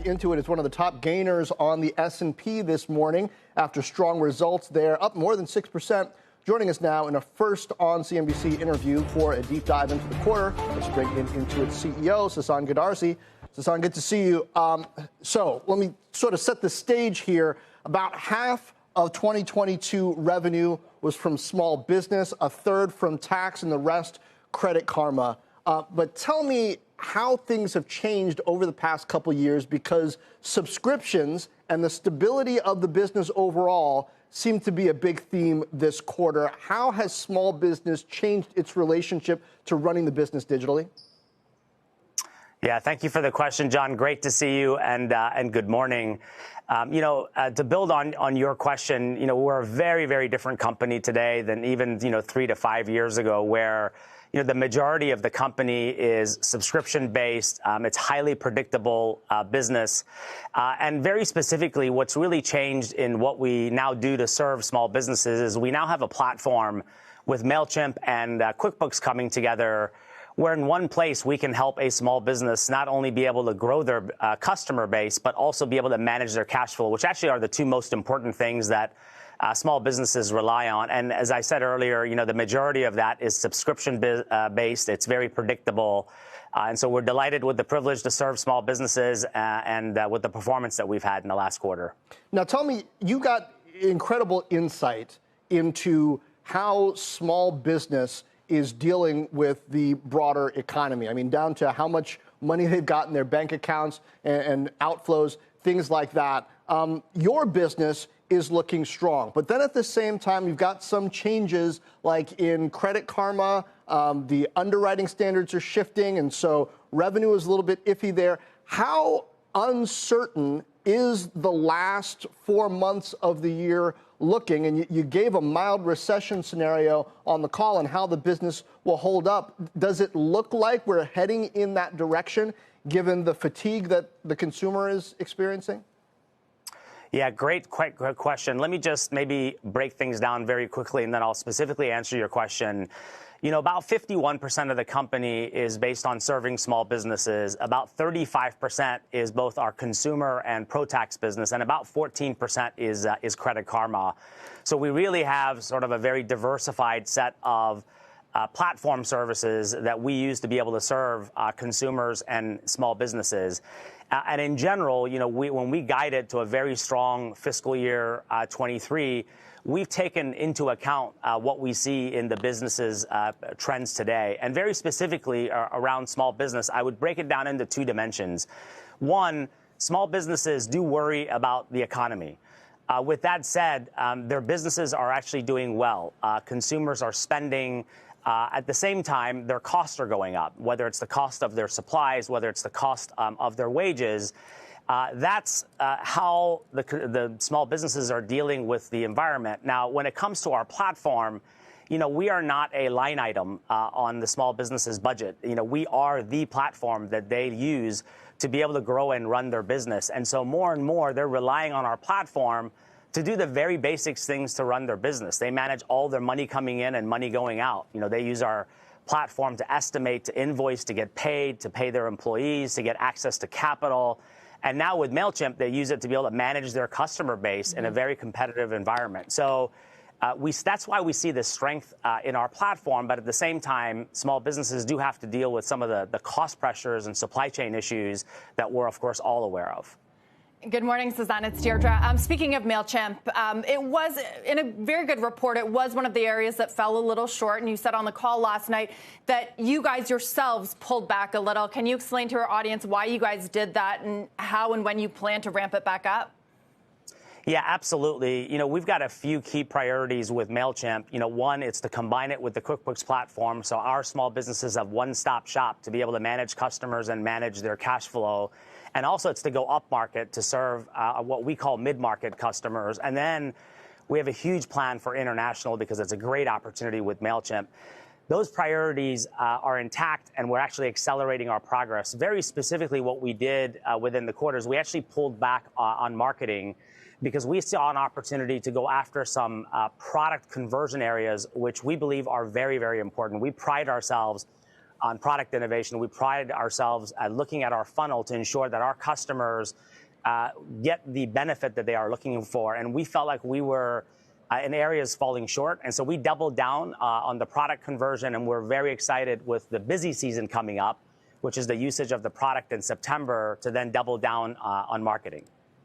INTU is one of the top gainers on the S&P this morning after strong results there, up more than 6%. Joining us now in a first on CNBC interview for a deep dive into the quarter, let's bring in Intuit's CEO, Sasan Goodarzi. Sasan, good to see you. So let me sort of set the stage here. About half of 2022 revenue was from small business, a third from tax, and the rest Credit Karma. But tell me how things have changed over the past couple years, because subscriptions and the stability of the business overall seem to be a big theme this quarter. How has small business changed its relationship to running the business digitally? Yeah, thank you for the question, John. Great to see you, and good morning. To build on your question, we're a very, very different company today than even 3 to 5 years ago, where the majority of the company is subscription-based. It's highly predictable business. And very specifically, what's really changed in what we now do to serve small businesses is we now have a platform with MailChimp and QuickBooks coming together, where in one place we can help a small business not only be able to grow their customer base, but also be able to manage their cash flow, which actually are the two most important things that small businesses rely on. And as I said earlier, the majority of that is subscription based. It's very predictable. And so we're delighted with the privilege to serve small businesses and with the performance that we've had in the last quarter. Now, tell me, you got incredible insight into how small business is dealing with the broader economy. I mean, down to how much money they've got in their bank accounts and outflows, things like that. Your business is looking strong. But then at the same time, you've got some changes like in Credit Karma. The underwriting standards are shifting, and so revenue is a little bit iffy there. How uncertain is the last 4 months of the year looking? And you gave a mild recession scenario on the call and how the business will hold up. Does it look like we're heading in that direction, given the fatigue that the consumer is experiencing? Yeah, great question. Let me just maybe break things down very quickly, and then I'll specifically answer your question. About 51% of the company is based on serving small businesses. About 35% is both our consumer and pro-tax business, and about 14% is Credit Karma. So we really have sort of a very diversified set of platform services that we use to be able to serve consumers and small businesses. And in general, when we guided to a very strong fiscal year 23, we've taken into account what we see in the business's trends today. And very specifically around small business, I would break it down into two dimensions. One, small businesses do worry about the economy. With that said, their businesses are actually doing well. Consumers are spending. At the same time, their costs are going up, whether it's the cost of their supplies, whether it's the cost of their wages. That's how the small businesses are dealing with the environment. Now, when it comes to our platform, we are not a line item on the small business's budget. We are the platform that they use to be able to grow and run their business. And so more and more, they're relying on our platform to do the very basic things to run their business. They manage all their money coming in and money going out. They use our platform to estimate, to invoice, to get paid, to pay their employees, to get access to capital. And now with MailChimp, they use it to be able to manage their customer base in a very competitive environment. So that's why we see the strength in our platform. But at the same time, small businesses do have to deal with some of the cost pressures and supply chain issues that we're, of course, all aware of. Good morning, Suzanne. It's Deirdre. Speaking of MailChimp, it was, in a very good report, it was one of the areas that fell a little short. And you said on the call last night that you guys yourselves pulled back a little. Can you explain to our audience why you guys did that and how and when you plan to ramp it back up? Yeah, absolutely. We've got a few key priorities with MailChimp. One, it's to combine it with the QuickBooks platform. So our small businesses have one-stop shop to be able to manage customers and manage their cash flow. And also it's to go up market to serve what we call mid-market customers. And then we have a huge plan for international because it's a great opportunity with MailChimp. Those priorities are intact, and we're actually accelerating our progress. Very specifically, what we did within the quarters, we actually pulled back on marketing because we saw an opportunity to go after some product conversion areas, which we believe are very, very important. We pride ourselves on product innovation. We pride ourselves at looking at our funnel to ensure that our customers get the benefit that they are looking for. And we felt like we were in areas falling short. And so we doubled down on the product conversion, and we're very excited with the busy season coming up, which is the usage of the product in September, to then double down on marketing.